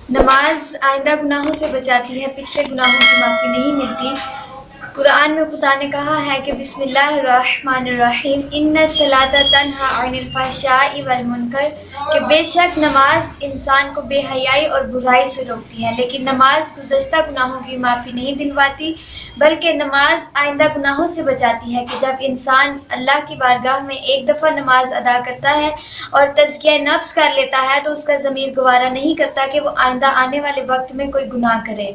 नमाज आइंदा गुनाहों से बचाती है, पिछले गुनाहों की माफ़ी नहीं मिलती। कुरान में खुदा ने कहा है कि बिस्मिल्लाहिर्रहमानिर्रहीम इन्ना सलाता तन्हा अनिल फहशाई वल मुनकर, कि बेशक नमाज इंसान को बेहयाई और बुराई से रोकती है। लेकिन नमाज गुज़श्ता गुनाहों की माफ़ी नहीं दिलवाती, बल्कि नमाज आइंदा गुनाहों से बचाती है कि जब इंसान अल्लाह की बारगाह में एक दफ़ा नमाज अदा करता है और तज़किया नफ्स कर लेता है तो उसका ज़मीर गवारा नहीं करता कि वो आइंदा आने वाले वक्त में कोई गुनाह करे।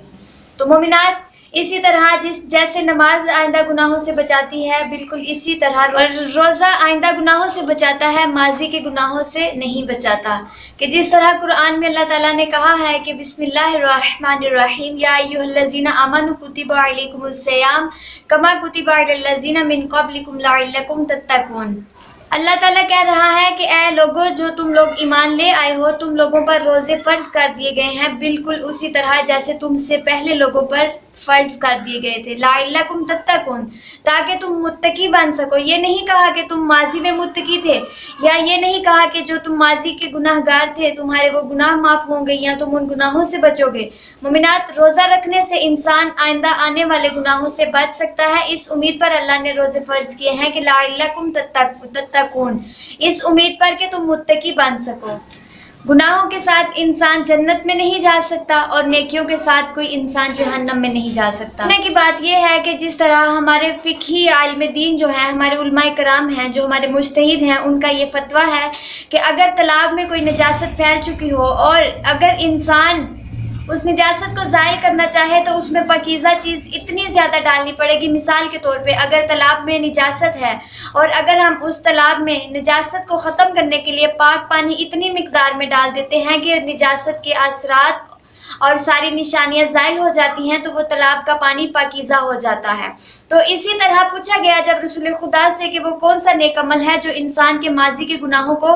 तो मोमिनात, इसी तरह जैसे नमाज आइंदा गुनाहों से बचाती है, बिल्कुल इसी तरह रोज़ा आइंदा गुनाहों से बचाता है, माजी के गुनाहों से नहीं बचाता। कि जिस तरह कुरान में अल्लाह ताला ने कहा है कि बिस्मिल्लाहिर्रहमानिर्रहीम या अय्युहल्लज़ीना आमनु कुतिबा अलैकुमुस्सियाम कमा कुतिबा अलल्लज़ीना मिन क़ब्लिकुम लअल्लकुम तत्तक़ून। अल्लाह ताला कह रहा है कि ऐ लोगो, जो तुम लोग ईमान ले आए हो, तुम लोगों पर रोज़े फ़र्ज कर दिए गए हैं, बिल्कुल उसी तरह जैसे तुमसे पहले लोगों पर फ़र्ज कर दिए गए थे। लअल्लकुम तत्तक़ून, ताकि तुम मुत्तकी बन सको। ये नहीं कहा कि तुम माजी में मुत्तकी थे, या ये नहीं कहा कि जो तुम माजी के गुनाहगार थे तुम्हारे वो गुनाह माफ़ होंगे या तुम उन गुनाहों से बचोगे। मोमिनात, रोज़ा रखने से इंसान आइंदा आने वाले गुनाहों से बच सकता है। इस उम्मीद पर अल्लाह ने रोज़े फ़र्ज किए हैं कि लअल्लकुम तत्तक़ून, इस उम्मीद पर कि तुम मुत्तकी बन सको। गुनाहों के साथ इंसान जन्नत में नहीं जा सकता और नेकियों के साथ कोई इंसान जहन्नम में नहीं जा सकता। कहने की बात यह है कि जिस तरह हमारे फ़िक़ही आलिम दीन जो है, हमारे उलमाए कराम हैं, जो हमारे मुज्तहिद हैं, उनका ये फतवा है कि अगर तालाब में कोई नजासत फैल चुकी हो और अगर इंसान उस निजासत को ज़ाइल करना चाहे तो उसमें पाकीज़ा चीज़ इतनी ज़्यादा डालनी पड़ेगी। मिसाल के तौर पे अगर तालाब में निजासत है और अगर हम उस तालाब में निजासत को ख़त्म करने के लिए पाक पानी इतनी मिक़दार में डाल देते हैं कि निजासत के असरात और सारी निशानियां ज़ाइल हो जाती हैं, तो वो तालाब का पानी पाकीज़ा हो जाता है। तो इसी तरह पूछा गया जब रसूल खुदा से कि वो कौन सा नेक अमल है जो इंसान के माजी के गुनाहों को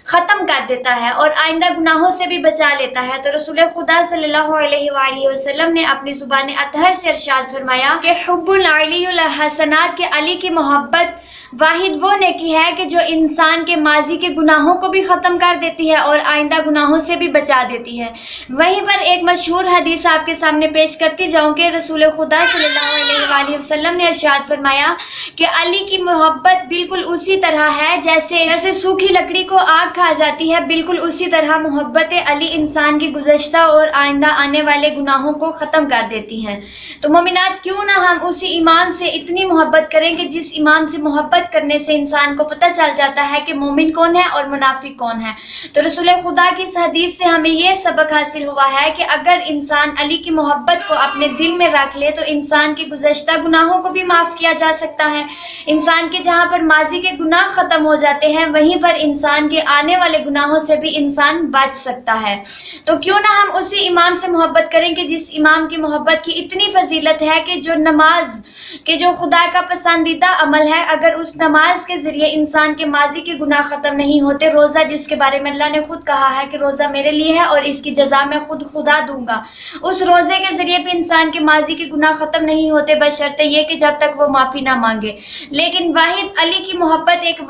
ख़त्म कर देता है और आइंदा गुनाहों से भी बचा लेता है, तो रसूल खुदा सल्लल्लाहु अलैहि वसल्लम ने अपनी ज़ुबान अतहर से इरशाद फरमाया कि हुब्बुल अलीयुल हसनात, के अली की मोहब्बत वाहिद वो नेकी है कि जो इंसान के माजी के गुनाहों को भी ख़त्म कर देती है और आइंदा गुनाहों से भी बचा देती है। वहीं पर एक मशहूर हदीस आपके सामने पेश करती जाऊँ कि रसूल खुदा सल्लल्लाहु अलैहि वसल्लम ने इरशाद फरमाया कि अली की मोहब्बत बिल्कुल उसी तरह है जैसे सूखी लकड़ी को आग खा जाती है, बिल्कुल उसी तरह मोहब्बत अली इंसान की गुज़श्ता और आइंदा आने वाले गुनाहों को ख़त्म कर देती हैं। तो मोमिनात, क्यों ना हम उसी इमाम से इतनी मोहब्बत करें कि जिस इमाम से मोहब्बत करने से इंसान को पता चल जाता है कि मोमिन कौन है और मुनाफिक कौन है। तो रसूल खुदा की इस हदीस से हमें ये सबक हासिल हुआ है कि अगर इंसान अली की मोहब्बत को अपने दिल में रख ले तो इंसान के गुज़श्ता गुनाहों को भी माफ़ किया जा सकता है। इंसान के जहाँ पर माजी के गुनाह ख़त्म हो जाते हैं, वहीं पर इंसान के आने वाले गुनाहों से भी इंसान बच सकता है। तो क्यों ना हम उसी इमाम से मोहब्बत करें कि जिस इमाम की मोहब्बत की इतनी फजीलत है कि जो नमाज के जो खुदा का पसंदीदा अमल है, अगर उस नमाज के ज़रिए इंसान के माजी के गुनाह ख़त्म नहीं होते, रोज़ा जिसके बारे में अल्लाह ने खुद कहा है कि रोज़ा मेरे लिए है और इसकी जज़ा मैं खुद खुदा दूंगा, उस रोज़े के ज़रिए भी इंसान के माजी के गुनाह ख़त्म नहीं होते बशर्ते ये कि जब तक वो माफ़ी ना मांगे। लेकिन वाहिद अली की मोहब्बत एक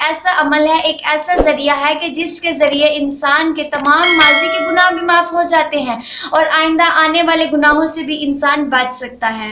ऐसा अमल है, एक ऐसा ज़रिया है कि जिसके ज़रिए इंसान के तमाम माजी के गुनाह भी माफ़ हो जाते हैं और आइंदा आने वाले गुनाहों से भी इंसान बच सकता है।